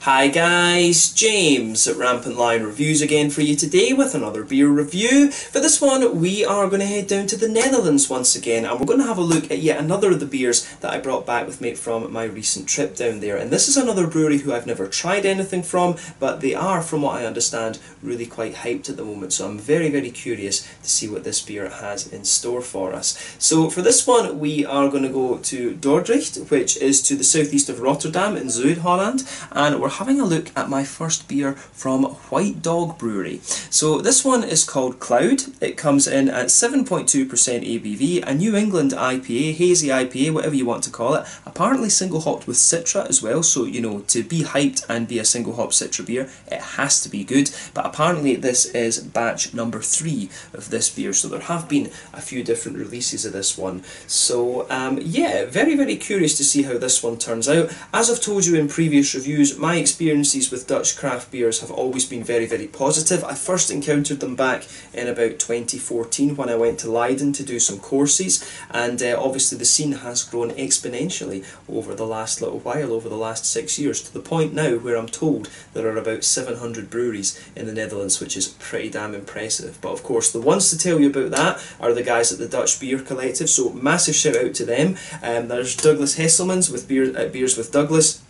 Hi guys, James at Rampant Lion Reviews again for you today with another beer review. For this one we are going to head down to the Netherlands once again, and we're going to have a look at yet another of the beers that I brought back with me from my recent trip down there. And this is another brewery who I've never tried anything from, but they are, from what I understand, really quite hyped at the moment, so I'm very curious to see what this beer has in store for us. So for this one we are going to go to Drodrecht, which is to the southeast of Rotterdam in Zuid-Holland, and we're having a look at my first beer from Dog Brewery. So this one is called Cloud. It comes in at 7.2% ABV, a New England IPA, hazy IPA, whatever you want to call it. Apparently single hopped with Citra as well, so you know, to be hyped and be a single hop Citra beer, it has to be good. But apparently this is batch number 3 of this beer, so there have been a few different releases of this one. So yeah, very curious to see how this one turns out. As I've told you in previous reviews, my experiences with Dutch craft beers have always been very positive. I first encountered them back in about 2014 when I went to Leiden to do some courses, and obviously the scene has grown exponentially over the last little while, over the last 6 years, to the point now where I'm told there are about 700 breweries in the Netherlands, which is pretty damn impressive. But of course the ones to tell you about that are the guys at the Dutch Beer Collective, so massive shout out to them. There's Douglas Hesselmans with Beers with Douglas.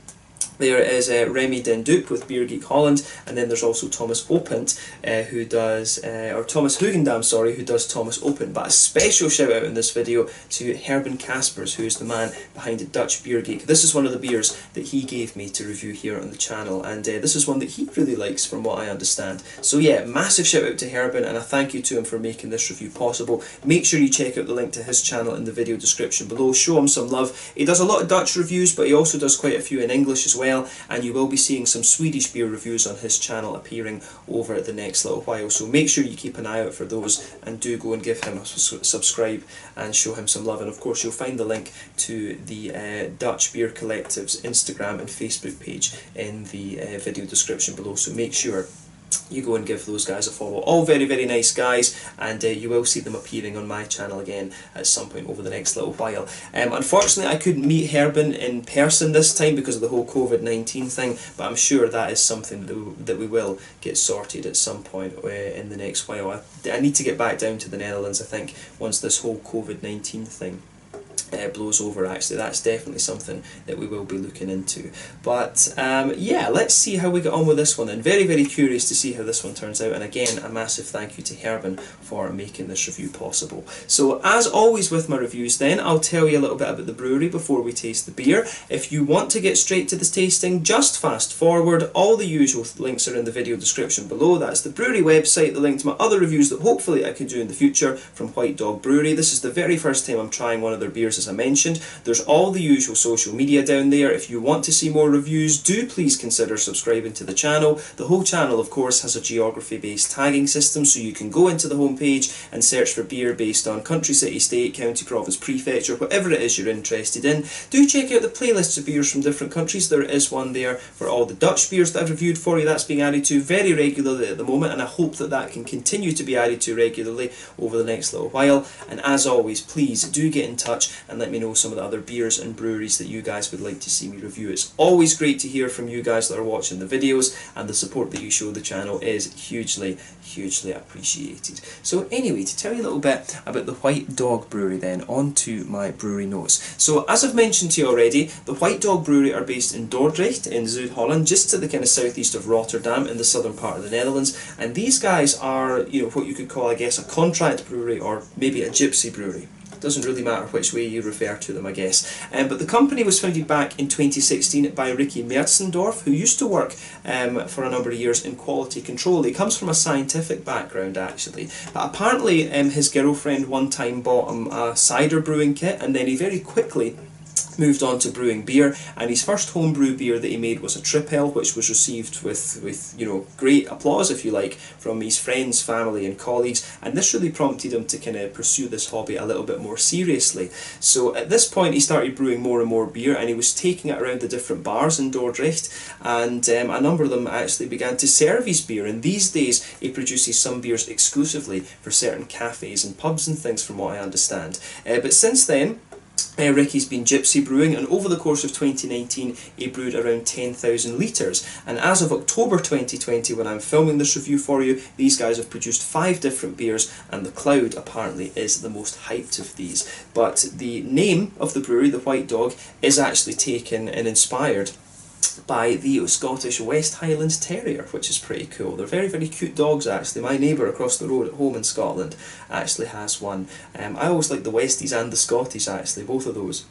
There is Remy Den Dupe with Beer Geek Holland, and then there's also Thomas Opent, who does, or Thomas Hugendam, sorry, who does Thomas Opent. But a special shout out in this video to Herben Caspers, who is the man behind Dutch Beer Geek. This is one of the beers that he gave me to review here on the channel, and this is one that he really likes from what I understand. So yeah, massive shout out to Herben, and a thank you to him for making this review possible. Make sure you check out the link to his channel in the video description below. Show him some love. He does a lot of Dutch reviews, but he also does quite a few in English as well, and you will be seeing some Swedish beer reviews on his channel appearing over the next little while, so make sure you keep an eye out for those and do go and give him a subscribe and show him some love. And of course you'll find the link to the Dutch Beer Collective's Instagram and Facebook page in the video description below, so make sure you go and give those guys a follow. All very nice guys, and you will see them appearing on my channel again at some point over the next little while. Unfortunately I couldn't meet Herben in person this time because of the whole COVID-19 thing, but I'm sure that is something that we will get sorted at some point in the next while. I need to get back down to the Netherlands, I think, once this whole COVID-19 thing blows over. Actually, that's definitely something that we will be looking into. But yeah, let's see how we get on with this one, and very curious to see how this one turns out. And again, a massive thank you to Herben for making this review possible. So as always with my reviews then, I'll tell you a little bit about the brewery before we taste the beer. If you want to get straight to the tasting, just fast forward. All the usual links are in the video description below. That's the brewery website, the link to my other reviews that hopefully I can do in the future from Dog Brewery. This is the very first time I'm trying one of their beers, as I mentioned. There's all the usual social media down there. If you want to see more reviews, do please consider subscribing to the channel. The whole channel, of course, has a geography-based tagging system, so you can go into the homepage and search for beer based on country, city, state, county, province, prefecture, whatever it is you're interested in. Do check out the playlists of beers from different countries. There is one there for all the Dutch beers that I've reviewed for you. That's being added to very regularly at the moment, and I hope that that can continue to be added to regularly over the next little while. And as always, please do get in touch and let me know some of the other beers and breweries that you guys would like to see me review. It's always great to hear from you guys that are watching the videos, and the support that you show the channel is hugely appreciated. So anyway, to tell you a little bit about the Dog Brewery then, on to my brewery notes. So as I've mentioned to you already, the Dog Brewery are based in Dordrecht in Zuid-Holland, just to the kind of southeast of Rotterdam in the southern part of the Netherlands, and these guys are, you know, what you could call, I guess, a contract brewery, or maybe a gypsy brewery. Doesn't really matter which way you refer to them, I guess. But the company was founded back in 2016 by Ricky Mertzendorf, who used to work for a number of years in quality control. He comes from a scientific background, actually. But apparently his girlfriend one time bought him a cider brewing kit, and then he very quickly moved on to brewing beer, and his first homebrew beer that he made was a Tripel, which was received with you know, great applause, if you like, from his friends, family and colleagues, and this really prompted him to kind of pursue this hobby a little bit more seriously. So at this point he started brewing more and more beer, and he was taking it around the different bars in Dordrecht, and a number of them actually began to serve his beer, and these days he produces some beers exclusively for certain cafes and pubs and things, from what I understand. But since then Ricky's been Gypsy brewing, and over the course of 2019 he brewed around 10,000 litres, and as of October 2020, when I'm filming this review for you, these guys have produced 5 different beers, and the Cloud apparently is the most hyped of these. But the name of the brewery, the White Dog, is actually taken and inspired by the Scottish West Highland Terrier, which is pretty cool. They're very, very cute dogs actually. My neighbour across the road at home in Scotland actually has one. I always like the Westies and the Scotties actually, both of those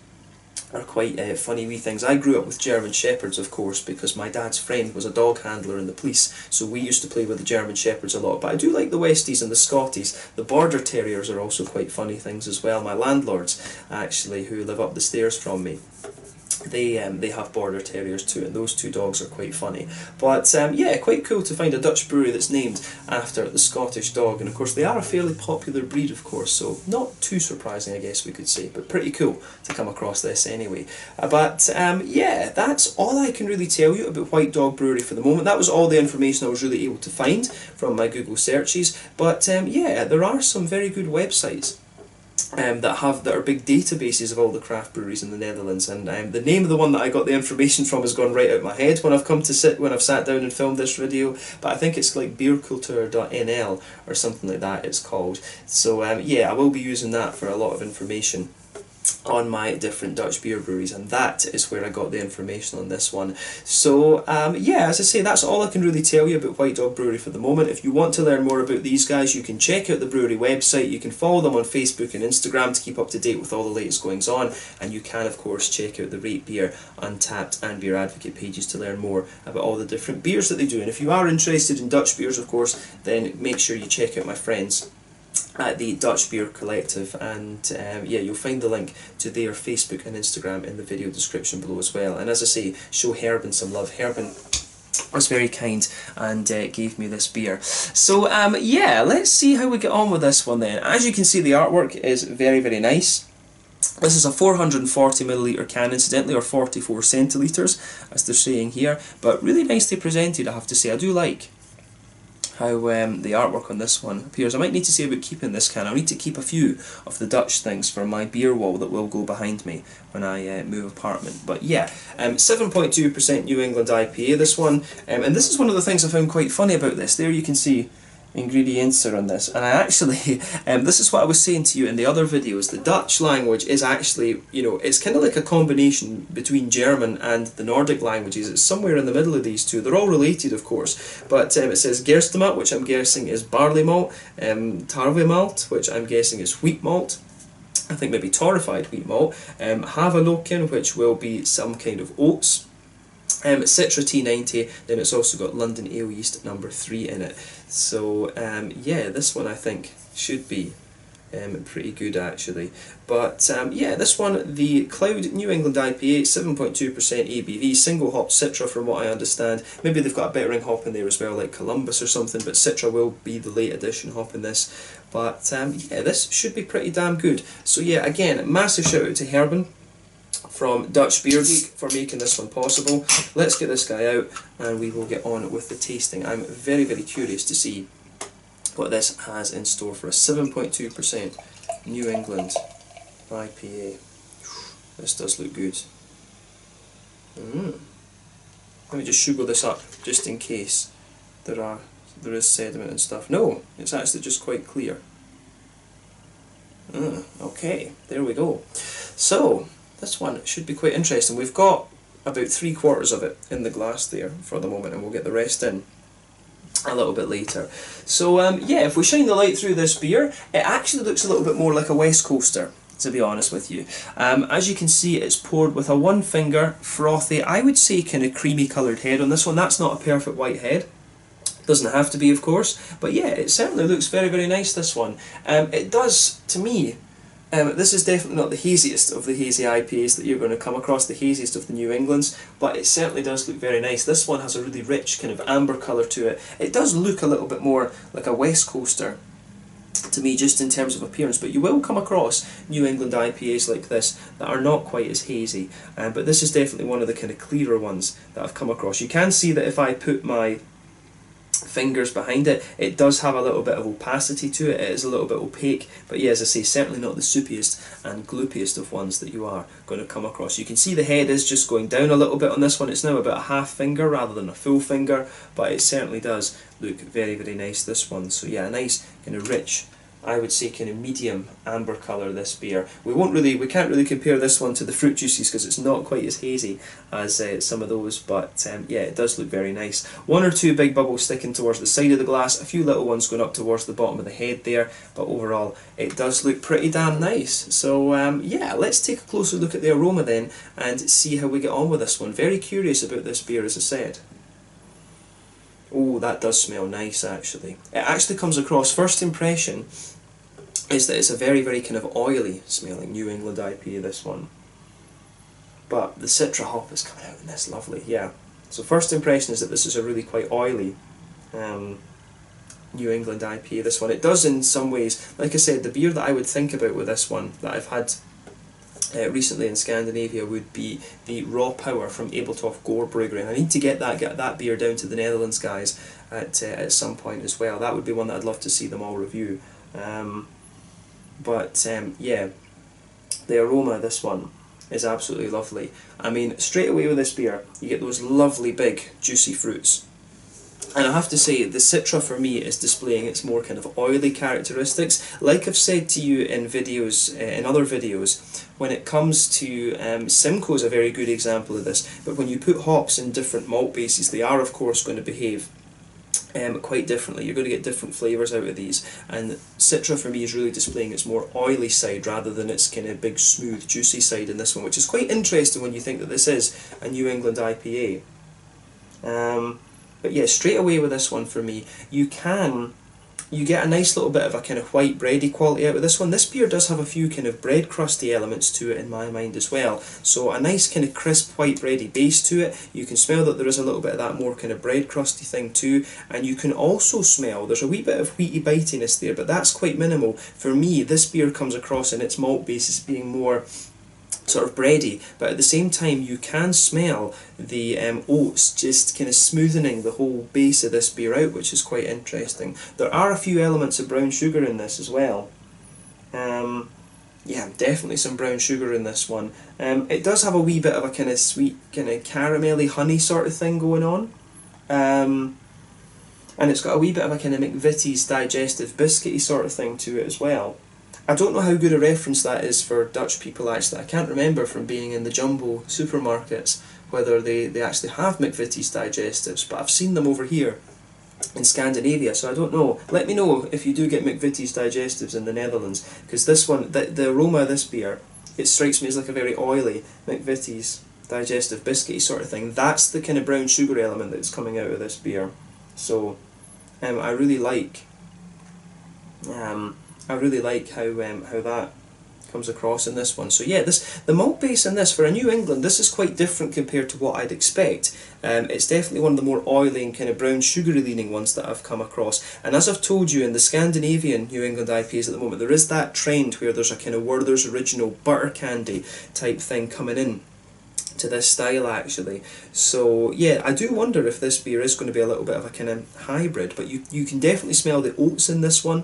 are quite funny wee things. I grew up with German Shepherds, of course, because my dad's friend was a dog handler in the police, so we used to play with the German Shepherds a lot. But I do like the Westies and the Scotties. The Border Terriers are also quite funny things as well. My landlords, actually, who live up the stairs from me, they have Border Terriers too, and those 2 dogs are quite funny. But yeah, quite cool to find a Dutch brewery that's named after the Scottish dog, and of course they are a fairly popular breed, of course, so not too surprising I guess we could say, but pretty cool to come across this anyway. But yeah, that's all I can really tell you about White Dog Brewery for the moment. That was all the information I was really able to find from my Google searches, but yeah, there are some very good websites that are big databases of all the craft breweries in the Netherlands, and the name of the one that I got the information from has gone right out of my head when I've sat down and filmed this video, but I think it's like beerculture.nl or something like that it's called. So yeah, I will be using that for a lot of information on my different Dutch beer breweries, and that is where I got the information on this one. So yeah, as I say, that's all I can really tell you about White Dog Brewery for the moment. If you want to learn more about these guys, you can check out the brewery website, you can follow them on Facebook and Instagram to keep up to date with all the latest goings on, and you can of course check out the Rate Beer, Untappd and Beer Advocate pages to learn more about all the different beers that they do. And if you are interested in Dutch beers, of course, then make sure you check out my friends at the Dutch Beer Collective, and yeah, you'll find the link to their Facebook and Instagram in the video description below as well. And as I say, show Herben some love. Herben was very kind and gave me this beer. So yeah, let's see how we get on with this one then. As you can see, the artwork is very, very nice. This is a 440ml can, incidentally, or 44 centilitres, as they're saying here, but really nicely presented, I have to say. I do like how the artwork on this one appears. I might need to see about keeping this can. I'll need to keep a few of the Dutch things for my beer wall that will go behind me when I move apartment. But yeah, 7.2% New England IPA, this one. And this is one of the things I found quite funny about this. There you can see ingredients are on this, and I actually this is what I was saying to you in the other videos. The Dutch language is actually, you know, it's kind of like a combination between German and the Nordic languages. It's somewhere in the middle of these two. They're all related, of course, but it says Gerstemat, which I'm guessing is barley malt, Tarwe malt, which I'm guessing is wheat malt, I think maybe torrefied wheat malt, Haveloken, which will be some kind of oats, Citra T90, then it's also got London Ale Yeast number 3 in it. So yeah, this one I think should be pretty good actually. But yeah, this one, the Cloud New England IPA, 7.2% ABV, single hop Citra from what I understand. Maybe they've got a bittering hop in there as well, like Columbus or something, but Citra will be the late edition hop in this. But yeah, this should be pretty damn good. So yeah, again, massive shout out to Herben from Dutch Beer Geek for making this one possible. Let's get this guy out and we will get on with the tasting. I'm very, very curious to see what this has in store for us. 7.2% New England IPA. This does look good. Let me just sugar this up just in case there is sediment and stuff. No, it's actually just quite clear. Okay, there we go. So this one should be quite interesting. We've got about 3/4 of it in the glass there for the moment, and we'll get the rest in a little bit later. So yeah, if we shine the light through this beer, it actually looks a little bit more like a West Coaster, to be honest with you. As you can see, it's poured with a one finger, frothy, I would say kind of creamy coloured head on this one. That's not a perfect white head. Doesn't have to be, of course, but yeah, it certainly looks very, very nice, this one. It does, to me, this is definitely not the haziest of the hazy IPAs that you're going to come across, the haziest of the New Englands, but it certainly does look very nice. This one has a really rich kind of amber colour to it. It does look a little bit more like a West Coaster to me, just in terms of appearance, but you will come across New England IPAs like this that are not quite as hazy, but this is definitely one of the kind of clearer ones that I've come across. You can see that if I put my fingers behind it. It does have a little bit of opacity to it. It is a little bit opaque, but yeah, as I say, certainly not the soupiest and gloopiest of ones that you are going to come across. You can see the head is just going down a little bit on this one. It's now about a half finger rather than a full finger, but it certainly does look very, very nice, this one. So yeah, a nice kind of rich, I would say kind of medium amber colour, this beer. We can't really compare this one to the fruit juices because it's not quite as hazy as some of those, but yeah, it does look very nice. One or two big bubbles sticking towards the side of the glass, a few little ones going up towards the bottom of the head there, but overall it does look pretty damn nice. So yeah, let's take a closer look at the aroma then and see how we get on with this one. Very curious about this beer, as I said. Oh, that does smell nice, actually. It actually comes across, first impression is that it's a very, very kind of oily smelling New England IPA, this one. But the Citra hop is coming out in this, lovely, yeah. So first impression is that this is a really quite oily New England IPA, this one. It does in some ways, like I said, the beer that I would think about with this one, that I've had recently in Scandinavia, would be the Raw Power from Abeltoft Gore Brewery, and I need to get that beer down to the Netherlands, guys, at some point as well. That would be one that I'd love to see them all review. Yeah, the aroma of this one is absolutely lovely. I mean, straight away with this beer, you get those lovely big juicy fruits. And I have to say, the Citra for me is displaying its more kind of oily characteristics. Like I've said to you in videos, in other videos, when it comes to Simcoe is a very good example of this. But when you put hops in different malt bases, they are of course going to behave quite differently. You're going to get different flavours out of these, and Citra for me is really displaying its more oily side rather than its kind of big smooth juicy side in this one, which is quite interesting when you think that this is a New England IPA. But yeah, straight away with this one for me, you get a nice little bit of a kind of white bready quality out of this one. This beer does have a few kind of bread crusty elements to it in my mind as well. So a nice kind of crisp white bready base to it. You can smell that there is a little bit of that more kind of bread crusty thing too. And you can also smell, there's a wee bit of wheaty bitiness there, but that's quite minimal. For me, this beer comes across in its malt base as being more sort of bready, but at the same time you can smell the oats just kind of smoothing the whole base of this beer out, which is quite interesting. There are a few elements of brown sugar in this as well. Yeah, definitely some brown sugar in this one. It does have a wee bit of a kind of sweet, kind of caramelly honey sort of thing going on. And it's got a wee bit of a kind of McVitie's digestive biscuity sort of thing to it as well. I don't know how good a reference that is for Dutch people actually. I can't remember from being in the jumbo supermarkets whether they actually have McVitie's digestives, but I've seen them over here in Scandinavia, so I don't know. Let me know if you do get McVitie's digestives in the Netherlands, because this one, the aroma of this beer, it strikes me as like a very oily McVitie's digestive biscuity sort of thing. That's the kind of brown sugar element that's coming out of this beer. So I really like how that comes across in this one. So yeah, the malt base in this, for a New England, this is quite different compared to what I'd expect. It's definitely one of the more oily and kind of brown sugary leaning ones that I've come across. And as I've told you, in the Scandinavian New England IPAs at the moment, there is that trend where there's a kind of Werther's Original butter candy type thing coming in to this style actually. So yeah, I do wonder if this beer is going to be a little bit of a kind of hybrid, but you can definitely smell the oats in this one,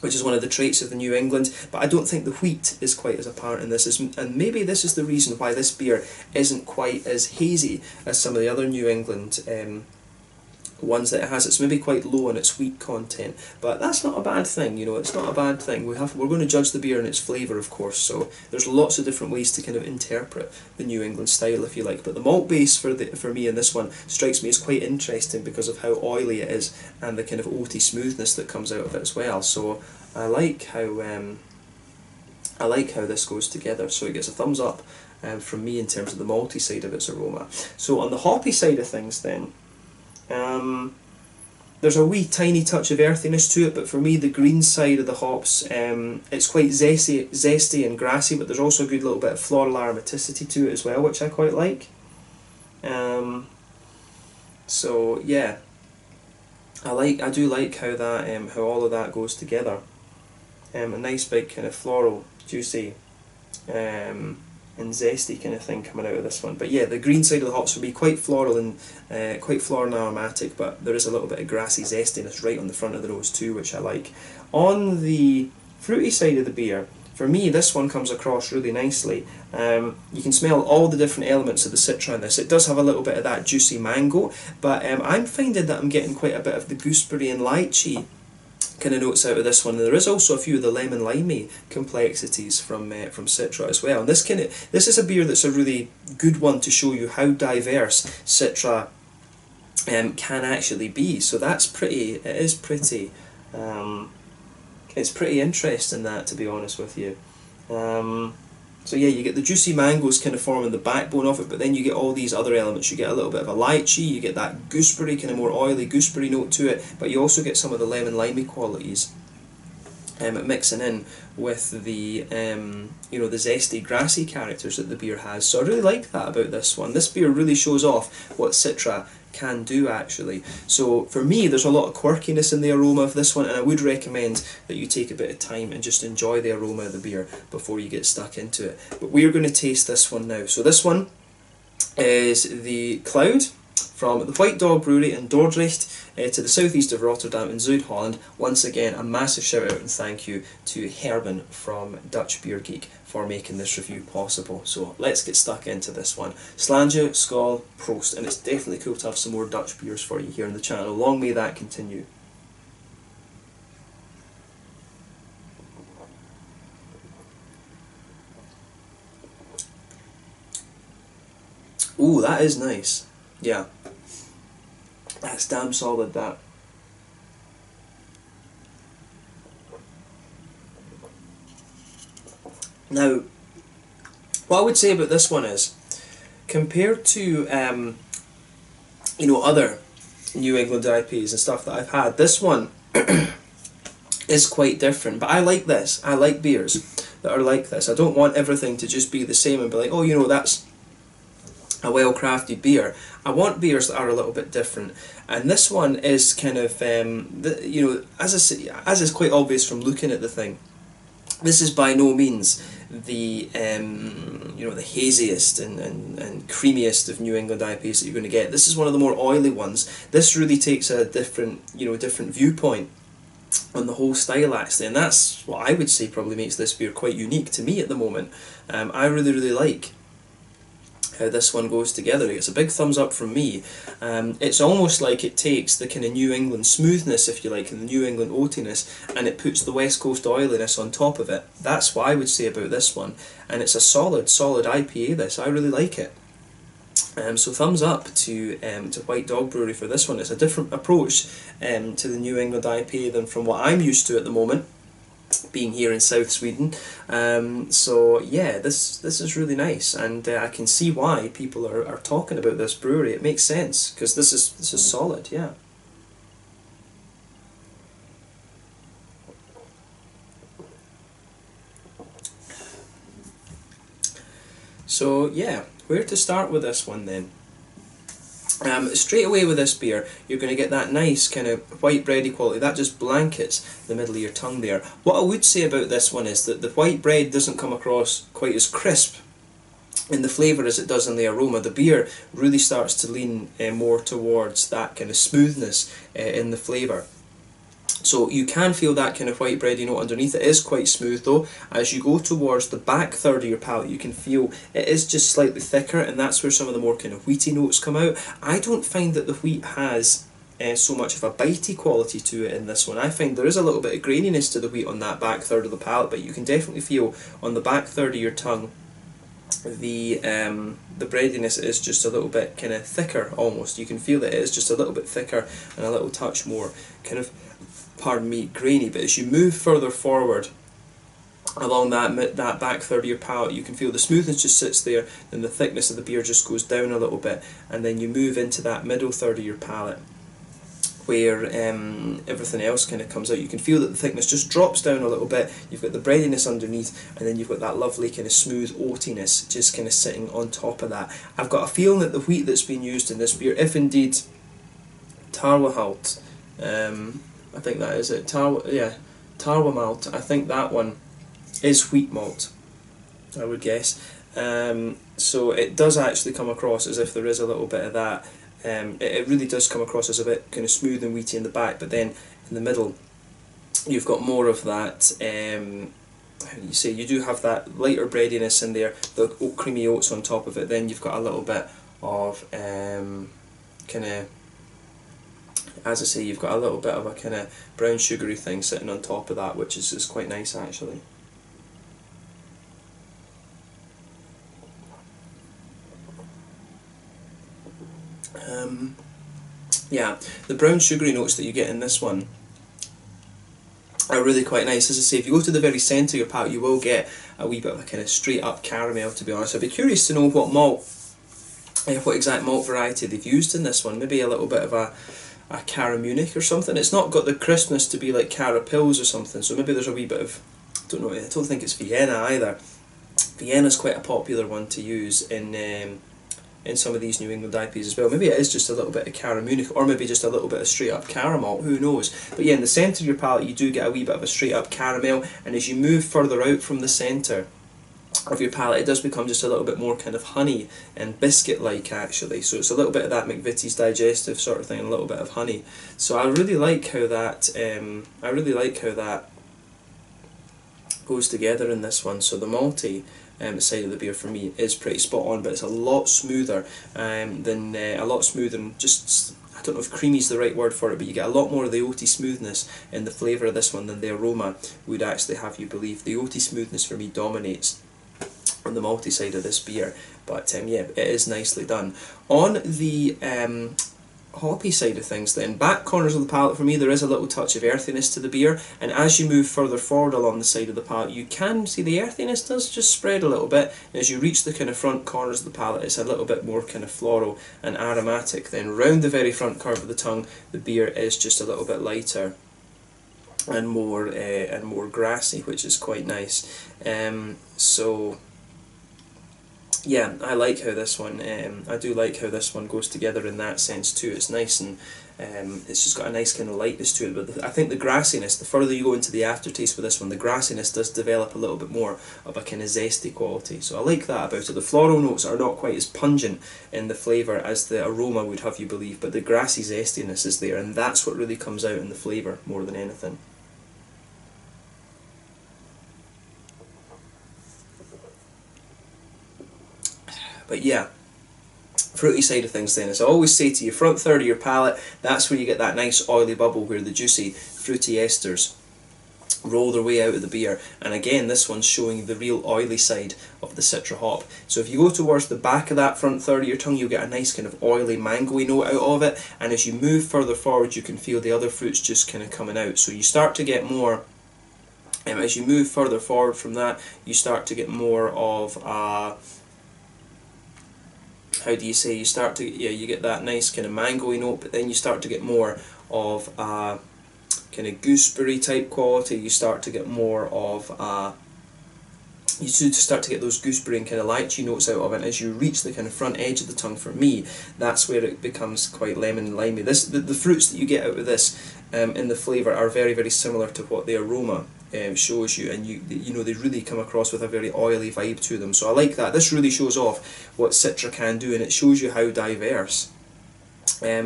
which is one of the traits of the New England, but I don't think the wheat is quite as apparent in this, and maybe this is the reason why this beer isn't quite as hazy as some of the other New England ones that it has. It's maybe quite low on its wheat content, but that's not a bad thing, you know, it's not a bad thing. We're going to judge the beer in its flavour, of course, so there's lots of different ways to kind of interpret the New England style, if you like, but the malt base for me in this one strikes me as quite interesting because of how oily it is and the kind of oaty smoothness that comes out of it as well. So I like how this goes together, so it gets a thumbs up from me in terms of the malty side of its aroma. So on the hoppy side of things then, there's a wee tiny touch of earthiness to it, but for me the green side of the hops, it's quite zesty and grassy, but there's also a good little bit of floral aromaticity to it as well, which I quite like. So yeah, I do like how that how all of that goes together. A nice big kind of floral, juicy and zesty kind of thing coming out of this one. But yeah, the green side of the hops will be quite floral and aromatic, but there is a little bit of grassy zestiness right on the front of the nose too, which I like. On the fruity side of the beer, for me, this one comes across really nicely. You can smell all the different elements of the citra in this. It does have a little bit of that juicy mango, but I'm finding that I'm getting quite a bit of the gooseberry and lychee kind of notes out of this one. And there is also a few of the lemon limey complexities from citra as well. And this is a beer that's a really good one to show you how diverse citra can actually be. So that's pretty. It is pretty. It's pretty interesting, that, to be honest with you. So yeah, you get the juicy mangoes kind of forming the backbone of it, but then you get all these other elements. You get a little bit of a lychee, you get that gooseberry, kind of more oily gooseberry note to it, but you also get some of the lemon limey qualities mixing in with the the zesty grassy characters that the beer has. So I really like that about this one. This beer really shows off what citra can do, actually. So for me, there's a lot of quirkiness in the aroma of this one, and I would recommend that you take a bit of time and just enjoy the aroma of the beer before you get stuck into it. But we're going to taste this one now. So this one is the Cloud from the White Dog Brewery in Dordrecht, to the southeast of Rotterdam in Zuid-Holland. Once again, a massive shout out and thank you to Herben from Dutch Beer Geek for making this review possible. So let's get stuck into this one. Slange, Skål, Prost, and it's definitely cool to have some more Dutch beers for you here on the channel. Long may that continue. Ooh, that is nice. Yeah. That's damn solid, that. Now, what I would say about this one is, compared to other New England IPAs and stuff that I've had, this one is quite different. But I like this. I like beers that are like this. I don't want everything to just be the same and be like, oh, that's a well-crafted beer. I want beers that are a little bit different, and this one is kind of, as is quite obvious from looking at the thing, this is by no means the the haziest and creamiest of New England IPAs that you're going to get. This is one of the more oily ones. This really takes a different viewpoint on the whole style, actually, and that's what I would say probably makes this beer quite unique to me at the moment. I really like how this one goes together. It's a big thumbs up from me. It's almost like it takes the kind of New England smoothness, if you like, and the New England oatiness, and it puts the West Coast oiliness on top of it. That's what I would say about this one, and it's a solid IPA, this. I really like it. So thumbs up to White Dog Brewery for this one. It's a different approach to the New England IPA than from what I'm used to at the moment, being here in South Sweden. So yeah, this is really nice, and I can see why people are talking about this brewery. It makes sense, because this is solid, yeah. So yeah, where to start with this one then? Straight away with this beer, you're going to get that nice kind of white bready quality. That just blankets the middle of your tongue there. What I would say about this one is that the white bread doesn't come across quite as crisp in the flavour as it does in the aroma. The beer really starts to lean more towards that kind of smoothness in the flavour. So you can feel that kind of white bready note underneath. It is quite smooth though. As you go towards the back third of your palate, you can feel it is just slightly thicker, and that's where some of the more kind of wheaty notes come out. I don't find that the wheat has so much of a bitey quality to it in this one. I find there is a little bit of graininess to the wheat on that back third of the palate, but you can definitely feel on the back third of your tongue the breadiness is just a little bit kind of thicker almost. You can feel that it is just a little bit thicker and a little touch more kind of, pardon me, grainy. But as you move further forward along that back third of your palate, you can feel the smoothness just sits there, then the thickness of the beer just goes down a little bit, and then you move into that middle third of your palate where everything else kind of comes out. You can feel that the thickness just drops down a little bit. You've got the breadiness underneath, and then you've got that lovely kind of smooth oatiness just kind of sitting on top of that. I've got a feeling that the wheat that's been used in this beer, if indeed Tarwehalt, I think that is it, Tarwe malt, I think that one is wheat malt, I would guess. So it does actually come across as if there is a little bit of that. It really does come across as a bit kind of smooth and wheaty in the back, but then in the middle you've got more of that, how do you say, you do have that lighter breadiness in there, the creamy oats on top of it. Then you've got a little bit of kind of, as I say, you've got a little bit of a kind of brown sugary thing sitting on top of that, which is quite nice actually. Yeah, the brown sugary notes that you get in this one are really quite nice. As I say, if you go to the very centre of your palate, you will get a wee bit of a kind of straight up caramel, to be honest. I'd be curious to know what malt, what exact malt variety they've used in this one. Maybe a little bit of a Cara Munich or something. It's not got the crispness to be like Cara Pils or something, so maybe there's a wee bit of, I don't know, I don't think it's Vienna either. Vienna's quite a popular one to use in some of these New England IPAs as well. Maybe it is just a little bit of Cara Munich, or maybe just a little bit of straight up caramel, who knows. But yeah, in the centre of your palate you do get a wee bit of a straight up caramel, and as you move further out from the centre of your palate, it does become just a little bit more kind of honey and biscuit like actually. So it's a little bit of that McVitie's Digestive sort of thing, and a little bit of honey. So I really like how that goes together in this one. So the malty side of the beer for me is pretty spot on, but it's a lot smoother than just, I don't know if creamy is the right word for it, but you get a lot more of the oaty smoothness in the flavour of this one than the aroma would actually have you believe. The oaty smoothness for me dominates on the malty side of this beer, but yeah, it is nicely done. On the hoppy side of things then, back corners of the palate for me, there is a little touch of earthiness to the beer, and as you move further forward along the side of the palate, you can see the earthiness does just spread a little bit, and as you reach the kind of front corners of the palate, it's a little bit more kind of floral and aromatic. Then round the very front curve of the tongue, the beer is just a little bit lighter and more grassy, which is quite nice. So yeah, I like how this one, I do like how this one goes together in that sense too. It's nice, and it's just got a nice kind of lightness to it, but I think the grassiness, the further you go into the aftertaste with this one, the grassiness does develop a little bit more of a kind of zesty quality. So I like that about it. The floral notes are not quite as pungent in the flavour as the aroma would have you believe, but the grassy zestiness is there, and that's what really comes out in the flavour more than anything. But yeah, fruity side of things then, as I always say to you, front third of your palate, that's where you get that nice oily bubble where the juicy fruity esters roll their way out of the beer. And again, this one's showing the real oily side of the Citra hop. So if you go towards the back of that front third of your tongue, you'll get a nice kind of oily mangoey note out of it, and as you move further forward you can feel the other fruits just kind of coming out. So you start to get more, as you move further forward from that, you start to get more of how do you say, you start to, yeah, you get that nice kind of mangoey note, but then you start to get more of a kind of gooseberry type quality. You start to get more of you start to get those gooseberry and kind of lychee notes out of it. And as you reach the kind of front edge of the tongue, for me, that's where it becomes quite lemon and limey. The fruits that you get out of this in the flavour are very, very similar to what the aroma shows you, and you know, they really come across with a very oily vibe to them. So I like that. This really shows off what Citra can do, and it shows you how diverse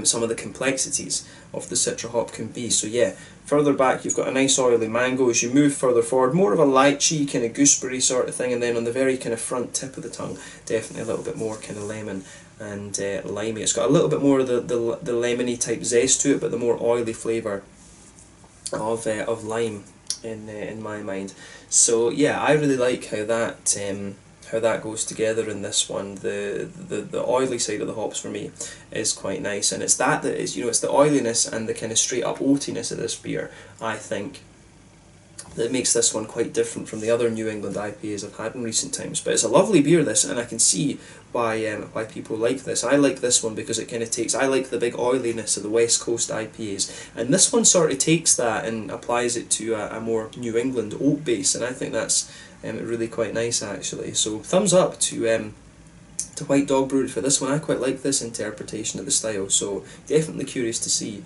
some of the complexities of the Citra hop can be. So yeah, further back you've got a nice oily mango. As you move further forward, more of a lychee kind of gooseberry sort of thing, and then on the very kind of front tip of the tongue, definitely a little bit more kind of lemon and limey. It's got a little bit more of the lemony type zest to it, but the more oily flavour of lime in my mind. So yeah, I really like how that goes together in this one. The oily side of the hops for me is quite nice, and it's that is, you know, it's the oiliness and the kind of straight up oatiness of this beer, I think, that makes this one quite different from the other New England IPAs I've had in recent times. But it's a lovely beer, this, and I can see why people like this. I like this one because it kind of takes, I like the big oiliness of the West Coast IPAs, and this one sort of takes that and applies it to a more New England oat base, and I think that's really quite nice actually. So thumbs up to to White Dog Brewery for this one. I quite like this interpretation of the style, so definitely curious to see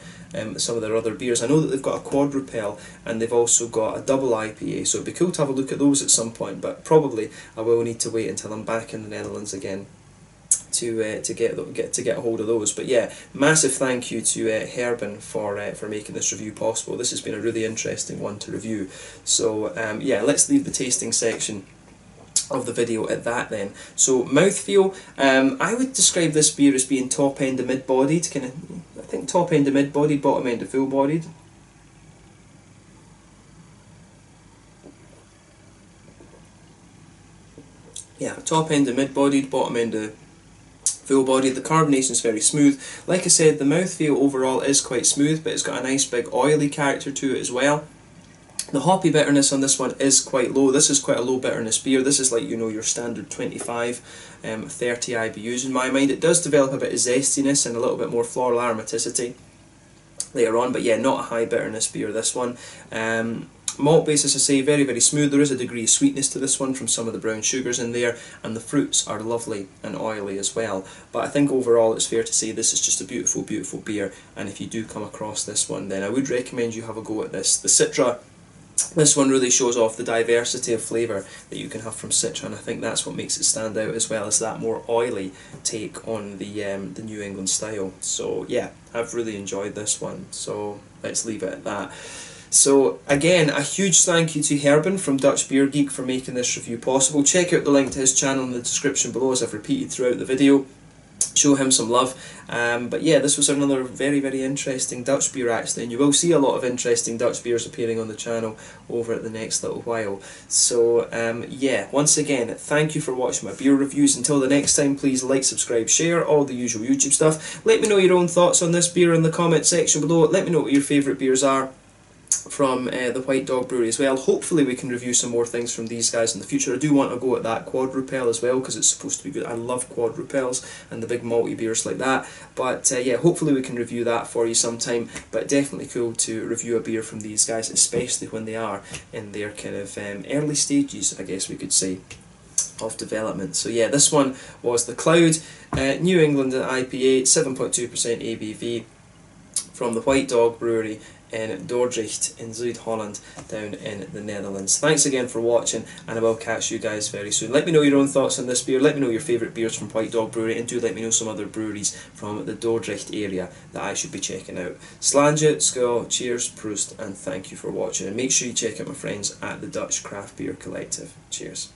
some of their other beers. I know that they've got a quadrupel and they've also got a double IPA, so it'd be cool to have a look at those at some point, but probably I will need to wait until I'm back in the Netherlands again to get a hold of those. But yeah, massive thank you to Herben for making this review possible. This has been a really interesting one to review. So yeah, let's leave the tasting section of the video at that then. So mouthfeel, I would describe this beer as being top end to mid bodied, kind of, I think top end to mid bodied, bottom end to full bodied. Yeah, top end to mid bodied, bottom end to full bodied. The carbonation is very smooth. Like I said, the mouthfeel overall is quite smooth, but it's got a nice big oily character to it as well. The hoppy bitterness on this one is quite low. This is quite a low bitterness beer. This is like, you know, your standard 25, 30 IBUs in my mind. It does develop a bit of zestiness and a little bit more floral aromaticity later on, but yeah, not a high bitterness beer, this one. Malt base, as I say, very, very smooth. There is a degree of sweetness to this one from some of the brown sugars in there, and the fruits are lovely and oily as well. But I think overall it's fair to say this is just a beautiful, beautiful beer, and if you do come across this one, then I would recommend you have a go at this. The Citra, this one really shows off the diversity of flavour that you can have from Citra, and I think that's what makes it stand out, as well as that more oily take on the New England style. So yeah, I've really enjoyed this one, so let's leave it at that. So again, a huge thank you to Herben from Dutch Beer Geek for making this review possible. Check out the link to his channel in the description below, as I've repeated throughout the video. Show him some love. But yeah, this was another very, very interesting Dutch beer actually, and you will see a lot of interesting Dutch beers appearing on the channel over the next little while. So yeah, once again, thank you for watching my beer reviews. Until the next time, please like, subscribe, share, all the usual YouTube stuff. Let me know your own thoughts on this beer in the comment section below. Let me know what your favourite beers are from the White Dog Brewery as well. Hopefully we can review some more things from these guys in the future. I do want to go at that quadrupel as well, because it's supposed to be good. I love quadrupels and the big malty beers like that. But yeah, hopefully we can review that for you sometime. But definitely cool to review a beer from these guys, especially when they are in their kind of early stages, I guess we could say, of development. So yeah, this one was the Cloud New England IPA, 7.2% ABV from the White Dog Brewery in Dordrecht in Zuid-Holland down in the Netherlands. Thanks again for watching, and I will catch you guys very soon. Let me know your own thoughts on this beer, let me know your favourite beers from White Dog Brewery, and do let me know some other breweries from the Dordrecht area that I should be checking out. Slanje, skål, cheers, prost, and thank you for watching. And make sure you check out my friends at the Dutch Craft Beer Collective. Cheers.